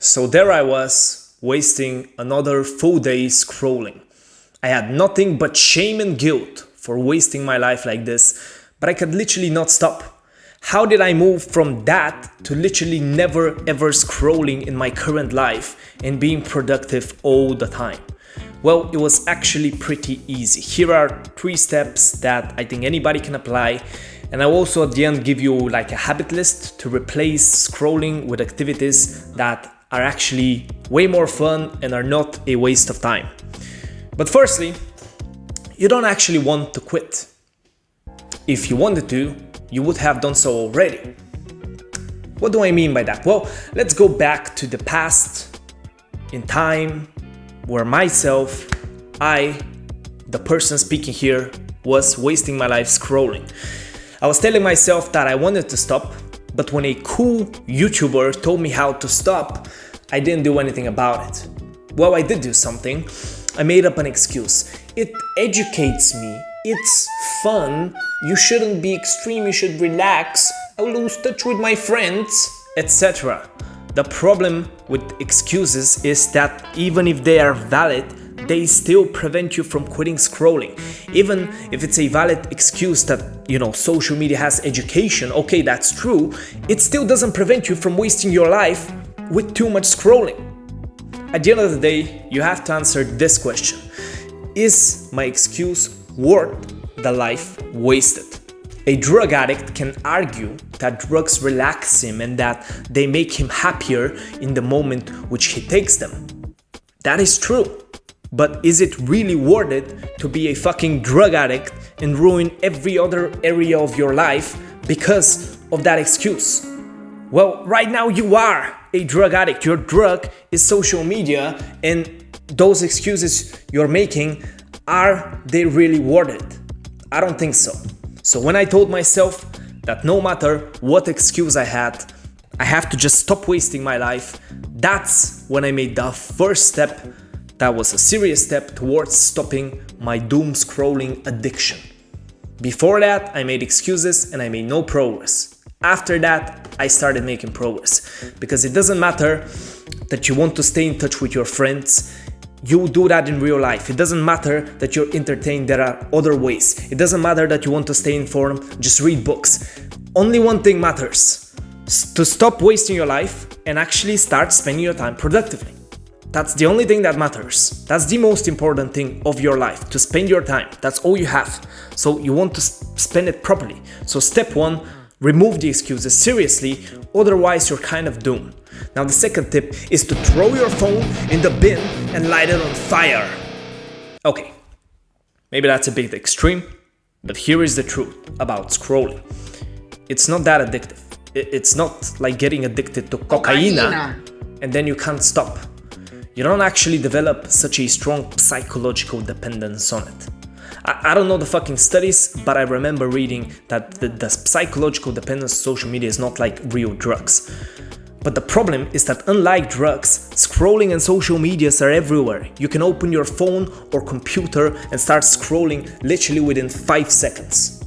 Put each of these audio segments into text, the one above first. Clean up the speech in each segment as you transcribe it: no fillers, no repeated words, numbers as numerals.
So there I was, wasting another full day scrolling. I had nothing but shame and guilt for wasting my life like this, but I could literally not stop. How did I move from that to literally never ever scrolling in my current life and being productive all the time? Well, it was actually pretty easy. Here are 3 steps that I think anybody can apply. And I will also at the end give you like a habit list to replace scrolling with activities that are actually way more fun and are not a waste of time. But firstly, you don't actually want to quit. If you wanted to, you would have done so already. What do I mean by that? Well, let's go back to the past in time where myself, the person speaking here, was wasting my life scrolling. I was telling myself that I wanted to stop, but when a cool YouTuber told me how to stop, I didn't do anything about it. Well, I did do something. I made up an excuse. It educates me. It's fun. You shouldn't be extreme. You should relax. I'll lose touch with my friends, etc. The problem with excuses is that even if they are valid, they still prevent you from quitting scrolling. Even if it's a valid excuse that, social media has education, okay, that's true, it still doesn't prevent you from wasting your life with too much scrolling. At the end of the day, you have to answer this question. Is my excuse worth the life wasted? A drug addict can argue that drugs relax him and that they make him happier in the moment which he takes them. That is true. But is it really worth it to be a fucking drug addict and ruin every other area of your life because of that excuse? Well, right now you are a drug addict. Your drug is social media, and those excuses you're making, are they really worth it? I don't think so. So when I told myself that no matter what excuse I had, I have to just stop wasting my life, that's when I made the first step. That was a serious step towards stopping my doom scrolling addiction. Before that, I made excuses and I made no progress. After that, I started making progress. Because it doesn't matter that you want to stay in touch with your friends. You do that in real life. It doesn't matter that you're entertained. There are other ways. It doesn't matter that you want to stay informed. Just read books. Only one thing matters. To stop wasting your life and actually start spending your time productively. That's the only thing that matters. That's the most important thing of your life, to spend your time. That's all you have. So you want to spend it properly. So step 1, remove the excuses seriously, otherwise you're kind of doomed. Now the second tip is to throw your phone in the bin and light it on fire. Okay, maybe that's a bit extreme, but here is the truth about scrolling. It's not that addictive. It's not like getting addicted to cocaine and then you can't stop. You don't actually develop such a strong psychological dependence on it. I don't know the fucking studies, but I remember reading that the psychological dependence on social media is not like real drugs. But the problem is that unlike drugs, scrolling and social medias are everywhere. You can open your phone or computer and start scrolling literally within 5 seconds.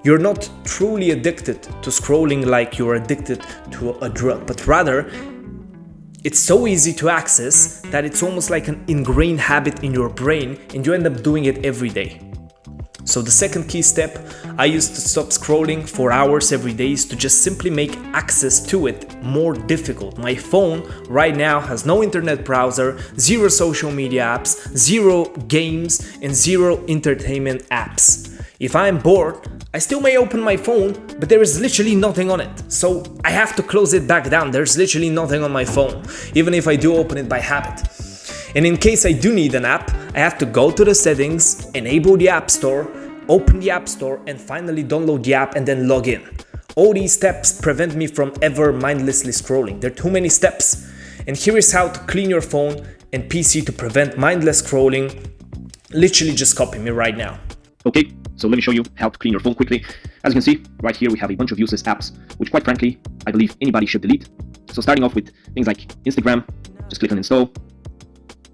You're not truly addicted to scrolling like you're addicted to a drug, but rather, it's so easy to access that it's almost like an ingrained habit in your brain and you end up doing it every day. So the second key step I used to stop scrolling for hours every day is to just simply make access to it more difficult. My phone right now has no internet browser, 0 social media apps, 0 games, and 0 entertainment apps. If I'm bored, I still may open my phone, but there is literally nothing on it. So I have to close it back down. There's literally nothing on my phone, even if I do open it by habit. And in case I do need an app, I have to go to the settings, enable the App Store, open the App Store, and finally download the app and then log in. All these steps prevent me from ever mindlessly scrolling. There are too many steps. And here is how to clean your phone and PC to prevent mindless scrolling. Literally just copy me right now. Okay, so let me show you how to clean your phone quickly. As you can see, right here we have a bunch of useless apps, which quite frankly, I believe anybody should delete. So starting off with things like Instagram, just click on install.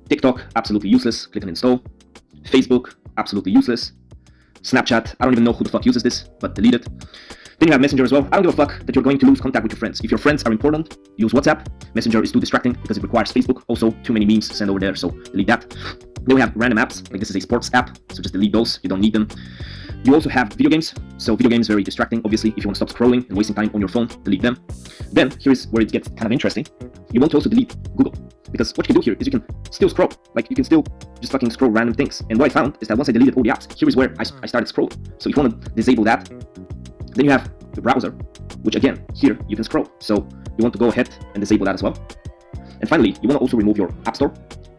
TikTok, absolutely useless, click on install. Facebook, absolutely useless. Snapchat, I don't even know who the fuck uses this, but delete it. Then you have Messenger as well. I don't give a fuck that you're going to lose contact with your friends. If your friends are important, use WhatsApp. Messenger is too distracting because it requires Facebook. Also, too many memes sent over there, so delete that. Then we have random apps, like this is a sports app, so just delete those, you don't need them. You also have video games, so video games very distracting, obviously. If you want to stop scrolling and wasting time on your phone, delete them. Then, here is where it gets kind of interesting. You want to also delete Google, because what you can do here is you can still scroll, like you can still just fucking scroll random things. And what I found is that once I deleted all the apps, here is where I started scrolling. So if you want to disable that, then you have the browser, which again, here you can scroll. So you want to go ahead and disable that as well. And finally, you want to also remove your App Store,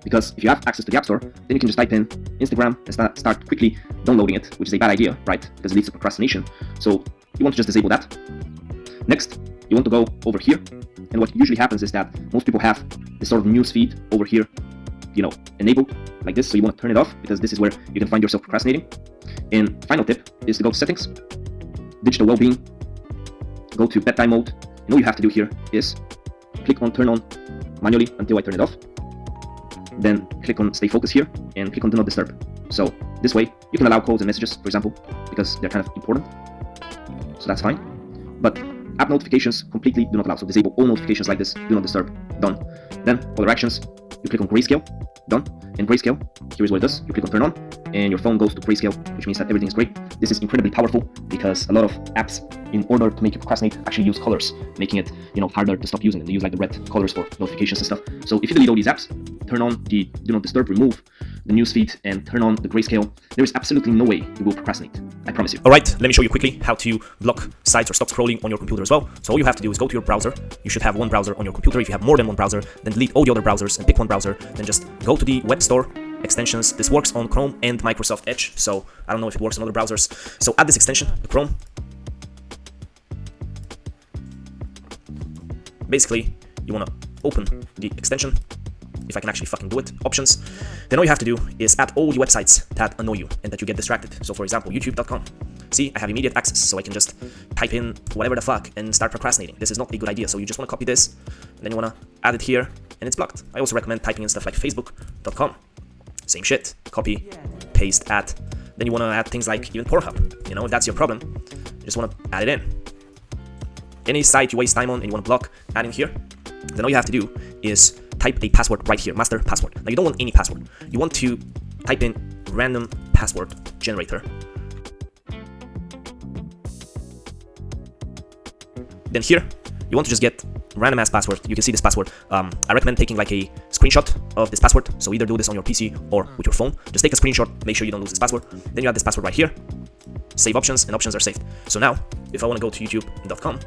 because if you have access to the App Store, then you can just type in Instagram and start quickly downloading it, which is a bad idea, right? Because it leads to procrastination. So you want to just disable that. Next, you want to go over here. And what usually happens is that most people have this sort of news feed over here, you know, enabled like this. So you want to turn it off, because this is where you can find yourself procrastinating. And final tip is to go to settings, digital well-being, go to bedtime mode. And all you have to do here is click on turn on manually until I turn it off. Then click on stay focused here and click on do not disturb. So this way you can allow calls and messages, for example, because they're kind of important. So that's fine. But app notifications completely do not allow. So disable all notifications like this, do not disturb, done. Then other actions, you click on grayscale, done. And grayscale, here's what it does. You click on turn on and your phone goes to grayscale, which means that everything is great. This is incredibly powerful because a lot of apps, in order to make you procrastinate, actually use colors, making it, you know, harder to stop using them. They use like the red colors for notifications and stuff. So if you delete all these apps, turn on the do not disturb, remove the newsfeed, and turn on the grayscale, there is absolutely no way you will procrastinate. I promise you. All right, let me show you quickly how to block sites or stop scrolling on your computer as well. So all you have to do is go to your browser. You should have one browser on your computer. If you have more than one browser, then delete all the other browsers and pick one browser. Then just go to the web store, extensions. This works on Chrome and Microsoft Edge. So I don't know if it works on other browsers. So add this extension, the Chrome. Basically, you want to open the extension. If I can actually fucking do it, options. Then all you have to do is add all the websites that annoy you and that you get distracted. So for example, youtube.com. See, I have immediate access, so I can just type in whatever the fuck and start procrastinating. This is not a good idea, so you just want to copy this, and then you want to add it here, and it's blocked. I also recommend typing in stuff like facebook.com. Same shit, copy, paste, add. Then you want to add things like even Pornhub. You know, if that's your problem, you just want to add it in. Any site you waste time on and you want to block, add in here. Then all you have to do is type a password right here, master password. Now you don't want any password. You want to type in random password generator. Then here, you want to just get random ass password. You can see this password. I recommend taking like a screenshot of this password. So either do this on your PC or with your phone. Just take a screenshot, make sure you don't lose this password. Then you add this password right here. Save options, and options are saved. So now, if I want to go to youtube.com,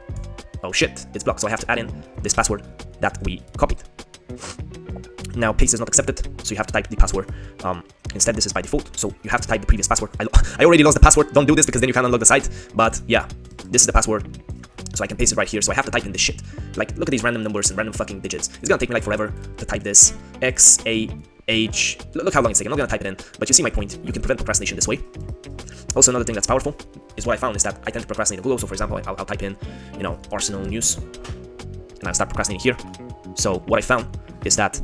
oh shit, it's blocked. So I have to add in this password that we copied. Now paste is not accepted, so you have to type the password. Instead, this is by default, so you have to type the previous password. I already lost the password. Don't do this because then you can't unlock the site. But yeah, this is the password. So I can paste it right here. So I have to type in this shit. Like, look at these random numbers and random fucking digits. It's gonna take me like forever to type this. X, A, H. Look how long it's taking. I'm not gonna type it in, but you see my point. You can prevent procrastination this way. Also, another thing that's powerful is what I found is that I tend to procrastinate on Google. So for example, I'll type in, you know, Arsenal news, and I'll start procrastinating here. So what I found is that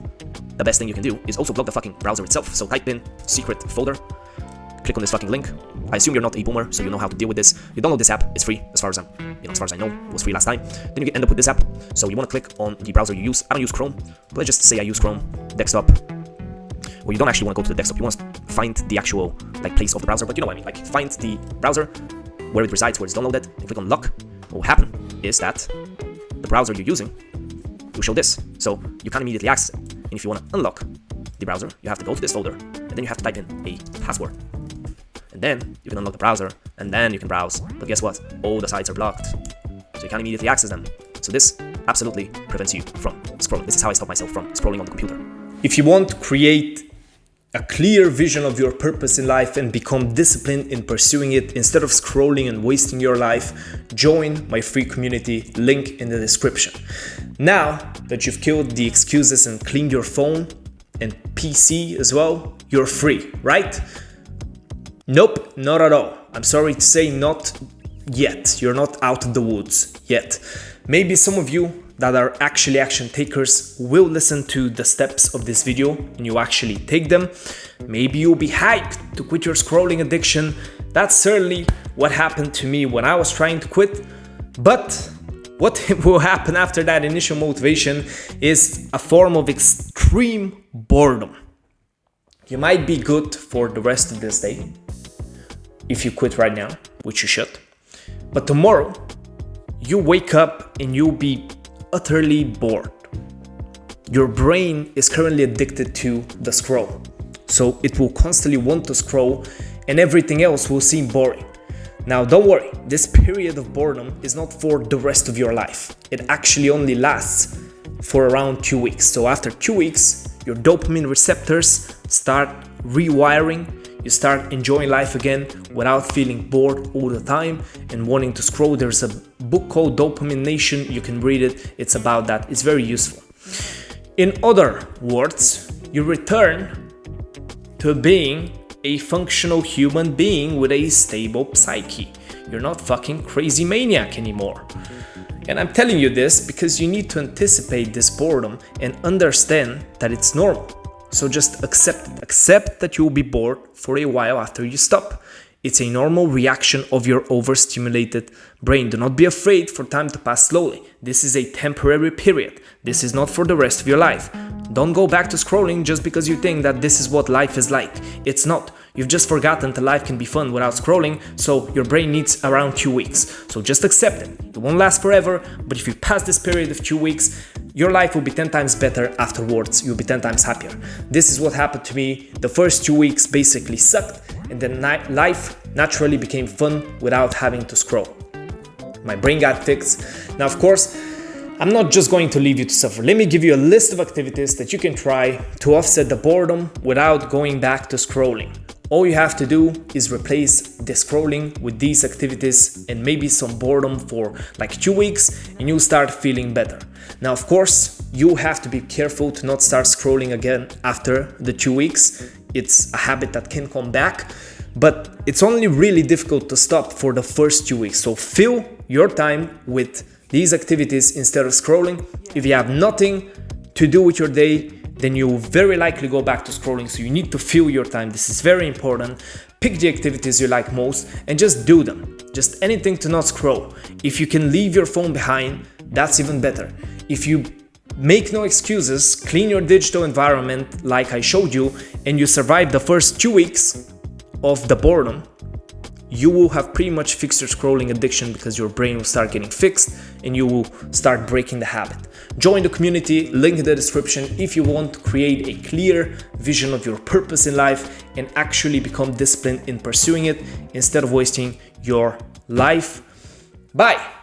the best thing you can do is also block the fucking browser itself. So type in secret folder, click on this fucking link. I assume you're not a boomer, so you know how to deal with this. You download this app, it's free as far as I know, it was free last time. Then you end up with this app. So you want to click on the browser you use. I don't use Chrome, but let's just say I use Chrome, desktop. Well, you don't actually want to go to the desktop. You want to find the actual like place of the browser, but you know what I mean. Like find the browser where it resides, where it's downloaded, and click on lock. What will happen is that the browser you're using will show this, so you can't immediately access it. And if you want to unlock the browser, you have to go to this folder, and then you have to type in a password. And then you can unlock the browser, and then you can browse. But guess what? All the sites are blocked, so you can't immediately access them. So this absolutely prevents you from scrolling. This is how I stop myself from scrolling on the computer. If you want to create a clear vision of your purpose in life and become disciplined in pursuing it instead of scrolling and wasting your life, join my free community, link in the description. Now that you've killed the excuses and cleaned your phone and PC as well, you're free, right? Nope, not at all. I'm sorry to say, not yet. You're not out of the woods yet. Maybe some of you that are actually action takers will listen to the steps of this video and you actually take them. Maybe you'll be hyped to quit your scrolling addiction. That's certainly what happened to me when I was trying to quit. But what will happen after that initial motivation is a form of extreme boredom. You might be good for the rest of this day if you quit right now, which you should. But tomorrow, you wake up and you'll be utterly bored. Your brain is currently addicted to the scroll. So it will constantly want to scroll and everything else will seem boring. Now don't worry, this period of boredom is not for the rest of your life. It actually only lasts for around 2 weeks. So after 2 weeks, your dopamine receptors start rewiring. You start enjoying life again without feeling bored all the time and wanting to scroll. There's a book called Dopamine Nation. You can read it. It's about that. It's very useful. In other words, you return to being a functional human being with a stable psyche. You're not fucking crazy maniac anymore. And I'm telling you this because you need to anticipate this boredom and understand that it's normal. So just accept it. Accept that you'll be bored for a while after you stop. It's a normal reaction of your overstimulated brain. Do not be afraid for time to pass slowly. This is a temporary period. This is not for the rest of your life. Don't go back to scrolling just because you think that this is what life is like. It's not. You've just forgotten that life can be fun without scrolling, so your brain needs around 2 weeks. So just accept it. It won't last forever, but if you pass this period of 2 weeks, your life will be 10 times better afterwards. You'll be 10 times happier. This is what happened to me. The first 2 weeks basically sucked, and then life naturally became fun without having to scroll. My brain got fixed. Now, of course, I'm not just going to leave you to suffer. Let me give you a list of activities that you can try to offset the boredom without going back to scrolling. All you have to do is replace the scrolling with these activities and maybe some boredom for like 2 weeks and you'll start feeling better. Now, of course, you have to be careful to not start scrolling again after the 2 weeks. It's a habit that can come back, but it's only really difficult to stop for the first 2 weeks. So fill your time with these activities instead of scrolling. If you have nothing to do with your day, then you will very likely go back to scrolling. So you need to fill your time. This is very important. Pick the activities you like most and just do them. Just anything to not scroll. If you can leave your phone behind, that's even better. If you make no excuses, clean your digital environment like I showed you, and you survive the first 2 weeks of the boredom, you will have pretty much fixed your scrolling addiction because your brain will start getting fixed and you will start breaking the habit. Join the community, link in the description if you want to create a clear vision of your purpose in life and actually become disciplined in pursuing it instead of wasting your life. Bye!